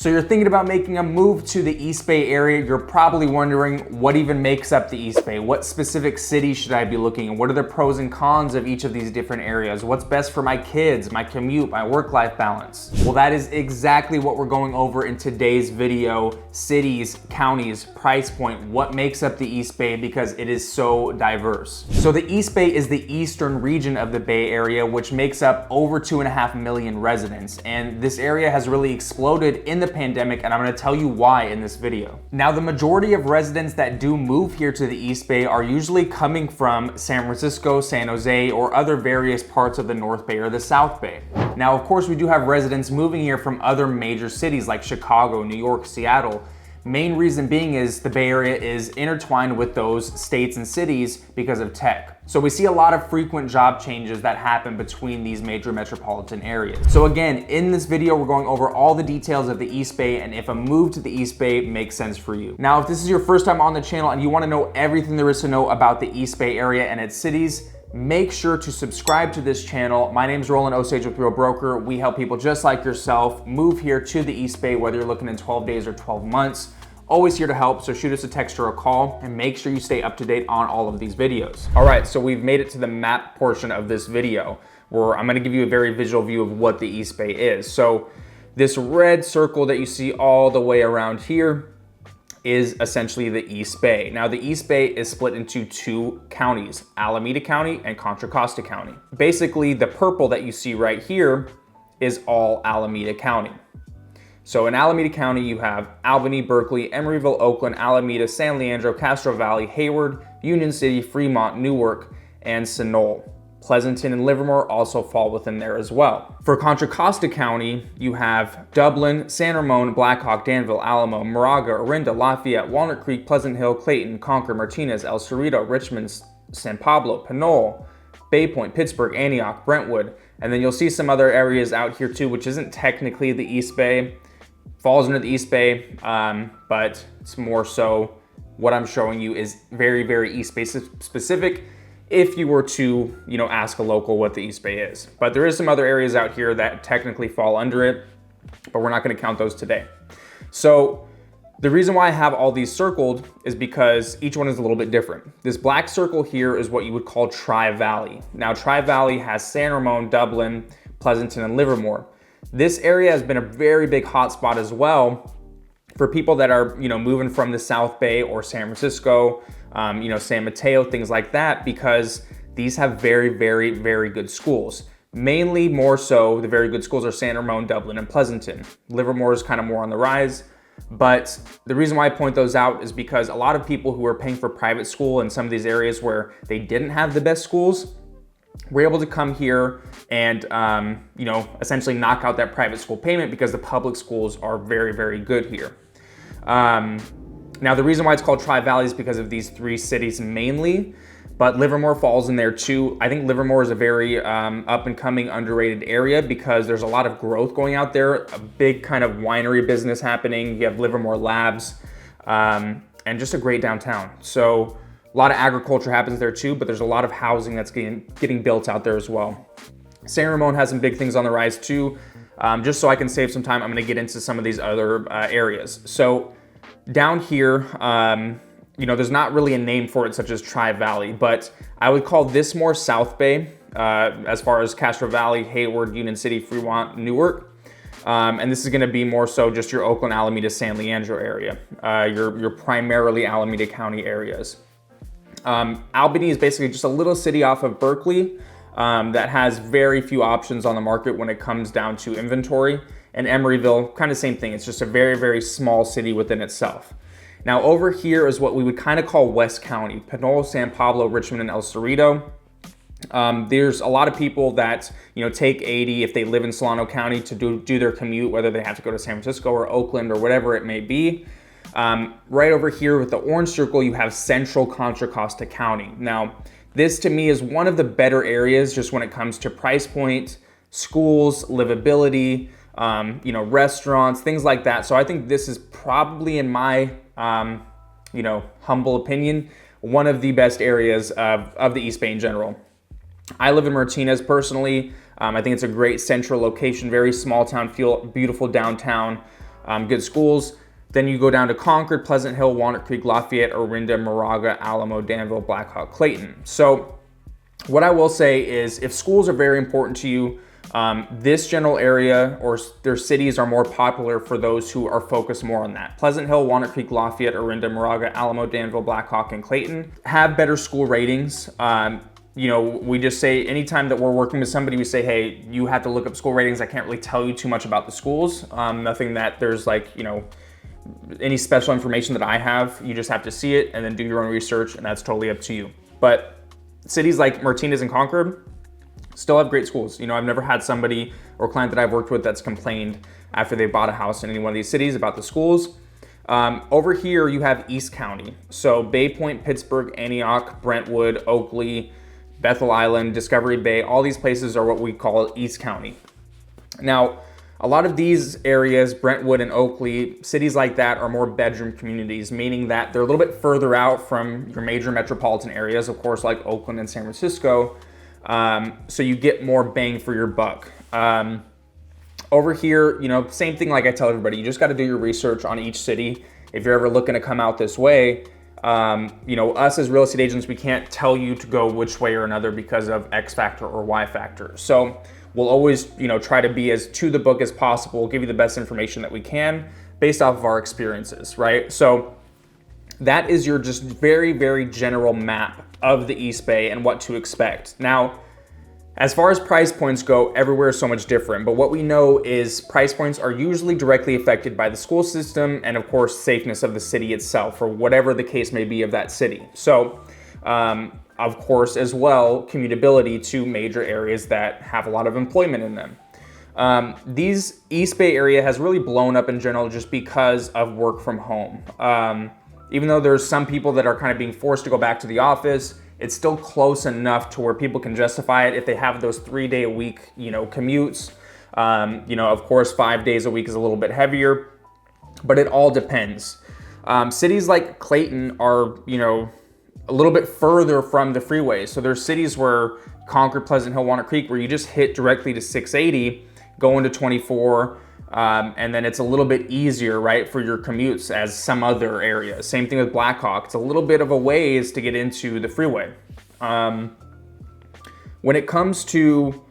So you're thinking about making a move to the East Bay area. You're probably wondering what even makes up the East Bay? What specific city should I be looking at? What are the pros and cons of each of these different areas? What's best for my kids, my commute, my work-life balance? Well, that is exactly what we're going over in today's video. Cities, counties, price point, what makes up the East Bay, because it is so diverse. So the East Bay is the eastern region of the Bay Area, which makes up over 2.5 million residents. And this area has really exploded in the pandemic, and I'm gonna tell you why in this video. Now, the majority of residents that do move here to the East Bay are usually coming from San Francisco, San Jose, or other various parts of the North Bay or the South Bay. Now, of course, we do have residents moving here from other major cities like Chicago, New York, Seattle. Main reason being is the Bay Area is intertwined with those states and cities because of tech. So we see a lot of frequent job changes that happen between these major metropolitan areas. So again, in this video, we're going over all the details of the East Bay and if a move to the East Bay makes sense for you. Now, if this is your first time on the channel and you want to know everything there is to know about the East Bay area and its cities, make sure to subscribe to this channel. My name is Roland Osage with Real Broker. We help people just like yourself move here to the East Bay, whether you're looking in 12 days or 12 months. Always here to help, so shoot us a text or a call and make sure you stay up to date on all of these videos. All right, so we've made it to the map portion of this video where I'm gonna give you a very visual view of what the East Bay is. So this red circle that you see all the way around here is essentially the East Bay. Now, the East Bay is split into two counties, Alameda County and Contra Costa County. Basically, the purple that you see right here is all Alameda County. So in Alameda County, you have Albany, Berkeley, Emeryville, Oakland, Alameda, San Leandro, Castro Valley, Hayward, Union City, Fremont, Newark, and Sunol. Pleasanton and Livermore also fall within there as well. For Contra Costa County, you have Dublin, San Ramon, Blackhawk, Danville, Alamo, Moraga, Orinda, Lafayette, Walnut Creek, Pleasant Hill, Clayton, Concord, Martinez, El Cerrito, Richmond, San Pablo, Pinole, Bay Point, Pittsburgh, Antioch, Brentwood, and then you'll see some other areas out here too, which isn't technically the East Bay. Falls under the East Bay, but it's more so what I'm showing you is very, very East Bay specific if you were to, ask a local what the East Bay is. But there is some other areas out here that technically fall under it, but we're not gonna count those today. So the reason why I have all these circled is because each one is a little bit different. This black circle here is what you would call Tri-Valley. Now, Tri-Valley has San Ramon, Dublin, Pleasanton, and Livermore. This area has been a very big hotspot as well for people that are, moving from the South Bay or San Francisco, San Mateo, things like that, because these have very, very, very good schools. Mainly more so, the very good schools are San Ramon, Dublin, and Pleasanton. Livermore is kind of more on the rise, but the reason why I point those out is because a lot of people who are paying for private school in some of these areas where they didn't have the best schools, we're able to come here and, essentially knock out that private school payment because the public schools are very, very good here. Now, the reason why it's called Tri-Valley is because of these three cities mainly, but Livermore falls in there too. I think Livermore is a very up and coming, underrated area because there's a lot of growth going out there, a big kind of winery business happening. You have Livermore Labs, and just a great downtown. So a lot of agriculture happens there too, but there's a lot of housing that's getting built out there as well. San Ramon has some big things on the rise too. Just so I can save some time, I'm gonna get into some of these other areas. So down here, there's not really a name for it such as Tri-Valley, but I would call this more South Bay as far as Castro Valley, Hayward, Union City, Fremont, Newark. And this is gonna be more so just your Oakland, Alameda, San Leandro area, your primarily Alameda County areas. Albany is basically just a little city off of Berkeley that has very few options on the market when it comes down to inventory. And Emeryville, kind of same thing. It's just a very, very small city within itself. Now over here is what we would kind of call West County, Pinole, San Pablo, Richmond, and El Cerrito. There's a lot of people that, take 80 if they live in Solano County to do their commute, whether they have to go to San Francisco or Oakland or whatever it may be. Right over here with the orange circle, you have Central Contra Costa County. Now, this to me is one of the better areas just when it comes to price point, schools, livability, restaurants, things like that. So I think this is probably, in my, humble opinion, one of the best areas of the East Bay in general. I live in Martinez personally. I think it's a great central location, very small town feel, beautiful downtown. good schools. Then you go down to Concord, Pleasant Hill, Walnut Creek, Lafayette, Orinda, Moraga, Alamo, Danville, Blackhawk, Clayton. So what I will say is if schools are very important to you, this general area or their cities are more popular for those who are focused more on that. Pleasant Hill, Walnut Creek, Lafayette, Orinda, Moraga, Alamo, Danville, Blackhawk, and Clayton have better school ratings. You know, we just say anytime that we're working with somebody, we say, hey, you have to look up school ratings. I can't really tell you too much about the schools. Nothing that there's like, you know, any special information that I have. You just have to see it and then do your own research, and that's totally up to you. But cities like Martinez and Concord still have great schools. You know, I've never had somebody or client that I've worked with that's complained after they bought a house in any one of these cities about the schools. Over here, you have East County. So Bay Point, Pittsburgh, Antioch, Brentwood, Oakley, Bethel Island, Discovery Bay, all these places are what we call East County. Now, a lot of these areas, Brentwood and Oakley, cities like that are more bedroom communities, meaning that they're a little bit further out from your major metropolitan areas, of course, like Oakland and San Francisco. So you get more bang for your buck. Over here, you know, same thing like I tell everybody, you just got to do your research on each city. If you're ever looking to come out this way, you know, us as real estate agents, we can't tell you to go which way or another because of X factor or Y factor. So we'll always, you know, try to be as to the book as possible. We'll give you the best information that we can based off of our experiences, right? So that is your just very, very general map of the East Bay and what to expect. Now, as far as price points go, everywhere is so much different, but what we know is price points are usually directly affected by the school system and of course, safeness of the city itself or whatever the case may be of that city. So, of course, as well, commutability to major areas that have a lot of employment in them. These East Bay area has really blown up in general just because of work from home. Even though there's some people that are kind of being forced to go back to the office, it's still close enough to where people can justify it if they have those 3-day-a-week, you know, commutes. You know, of course, 5 days a week is a little bit heavier, but it all depends. Cities like Clayton are, you know, a little bit further from the freeway. So there's cities where Concord, Pleasant Hill, Walnut Creek, where you just hit directly to 680, go into 24, and then it's a little bit easier, right, for your commutes as some other areas. Same thing with Blackhawk. It's a little bit of a ways to get into the freeway. When it comes to,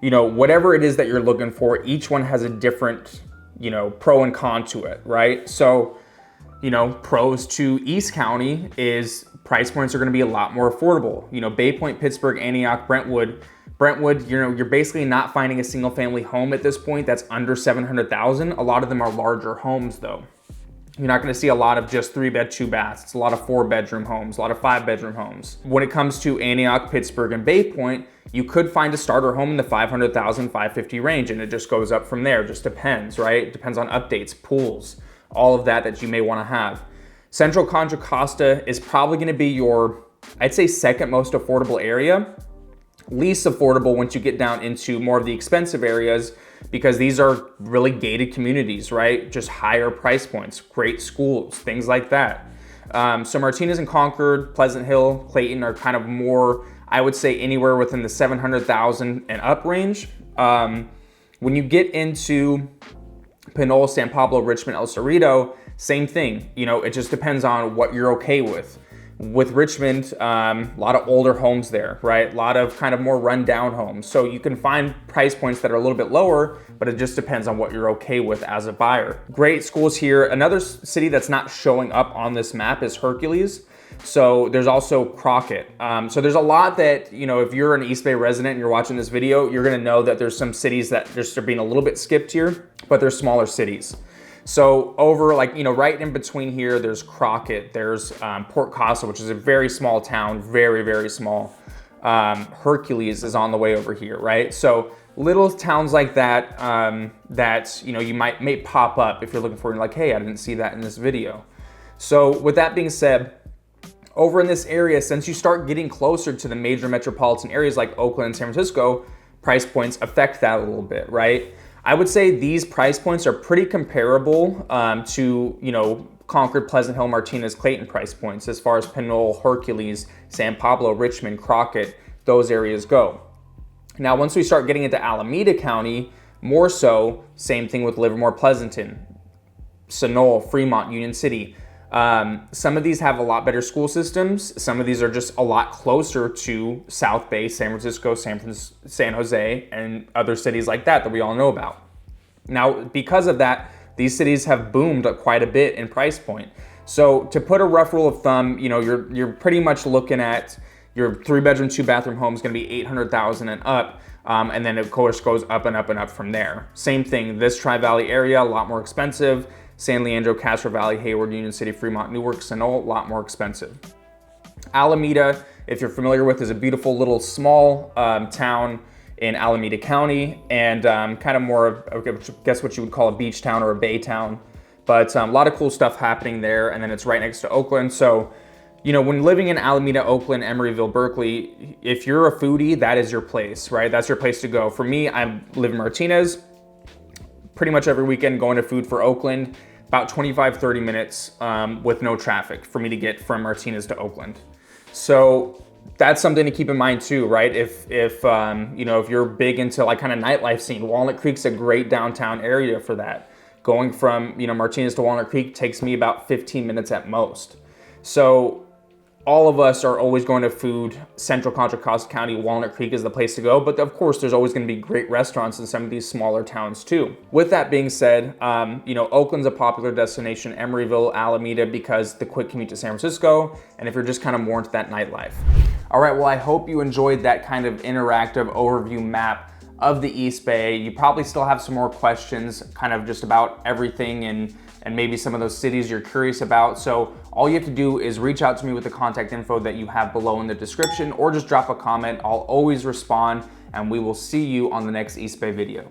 you know, whatever it is that you're looking for, each one has a different, you know, pro and con to it, right? So, you know, pros to East County is price points are going to be a lot more affordable. You know, Bay Point, Pittsburgh, Antioch, Brentwood, you know, you're basically not finding a single family home at this point that's under 700,000. A lot of them are larger homes though. You're not going to see a lot of just 3-bed, 2-baths. It's a lot of 4-bedroom homes, a lot of 5-bedroom homes. When it comes to Antioch, Pittsburgh, and Bay Point, you could find a starter home in the 500,000, 550 range, and it just goes up from there. It just depends, right? It depends on updates, pools, all of that you may want to have. Central Contra Costa is probably going to be your, I'd say, second most affordable area. Least affordable once you get down into more of the expensive areas, because these are really gated communities, right? Just higher price points, great schools, things like that. So Martinez and Concord, Pleasant Hill, Clayton are kind of more, I would say, anywhere within the 700,000 and up range. When you get into Pinole, San Pablo, Richmond, El Cerrito, same thing. You know, it just depends on what you're okay with. With Richmond, a lot of older homes there, right? A lot of kind of more rundown homes. So you can find price points that are a little bit lower, but it just depends on what you're okay with as a buyer. Great schools here. Another city that's not showing up on this map is Hercules. So there's also Crockett. So there's a lot that, you know, if you're an East Bay resident and you're watching this video, you're gonna know that there's some cities that just are being a little bit skipped here, but they're smaller cities. So over, like, you know, right in between here, there's Crockett, there's Port Costa, which is a very small town, very, very small. Hercules is on the way over here, right? So little towns like that, that, you know, you may pop up if you're looking for, and like, hey, I didn't see that in this video. So with that being said, over in this area, since you start getting closer to the major metropolitan areas like Oakland and San Francisco, price points affect that a little bit, right? I would say these price points are pretty comparable to, you know, Concord, Pleasant Hill, Martinez, Clayton price points as far as Pinole, Hercules, San Pablo, Richmond, Crockett, those areas go. Now, once we start getting into Alameda County, more so, same thing with Livermore, Pleasanton. Sonoma, Fremont, Union City. Some of these have a lot better school systems. Some of these are just a lot closer to South Bay, San Francisco, San Jose, and other cities like that we all know about. Now, because of that, these cities have boomed quite a bit in price point. So to put a rough rule of thumb, you're pretty much looking at your 3-bedroom, 2-bathroom home is going to be $800,000 and up. And then of course goes up and up and up from there. Same thing, this Tri-Valley area, a lot more expensive. San Leandro, Castro Valley, Hayward, Union City, Fremont, Newark, Sonoma, a lot more expensive. Alameda, if you're familiar with, is a beautiful little small town in Alameda County, and kind of more of, I guess what you would call a beach town or a bay town. But a lot of cool stuff happening there, and then it's right next to Oakland. So, when living in Alameda, Oakland, Emeryville, Berkeley, if you're a foodie, that is your place, right? That's your place to go. For me, I live in Martinez, pretty much every weekend going to Food for Oakland, about 25-30 minutes with no traffic for me to get from Martinez to Oakland. So that's something to keep in mind too, right? If you're big into like kind of nightlife scene, Walnut Creek's a great downtown area for that. Going from Martinez to Walnut Creek takes me about 15 minutes at most. So all of us are always going to food. Central Contra Costa County, Walnut Creek is the place to go, but of course there's always going to be great restaurants in some of these smaller towns too. With that being said, Oakland's a popular destination, Emeryville, Alameda, because the quick commute to San Francisco, and if you're just kind of more into that nightlife. All right, well, I hope you enjoyed that kind of interactive overview map of the East Bay. You probably still have some more questions kind of just about everything and maybe some of those cities you're curious about. So all you have to do is reach out to me with the contact info that you have below in the description, or just drop a comment. I'll always respond, and we will see you on the next East Bay video.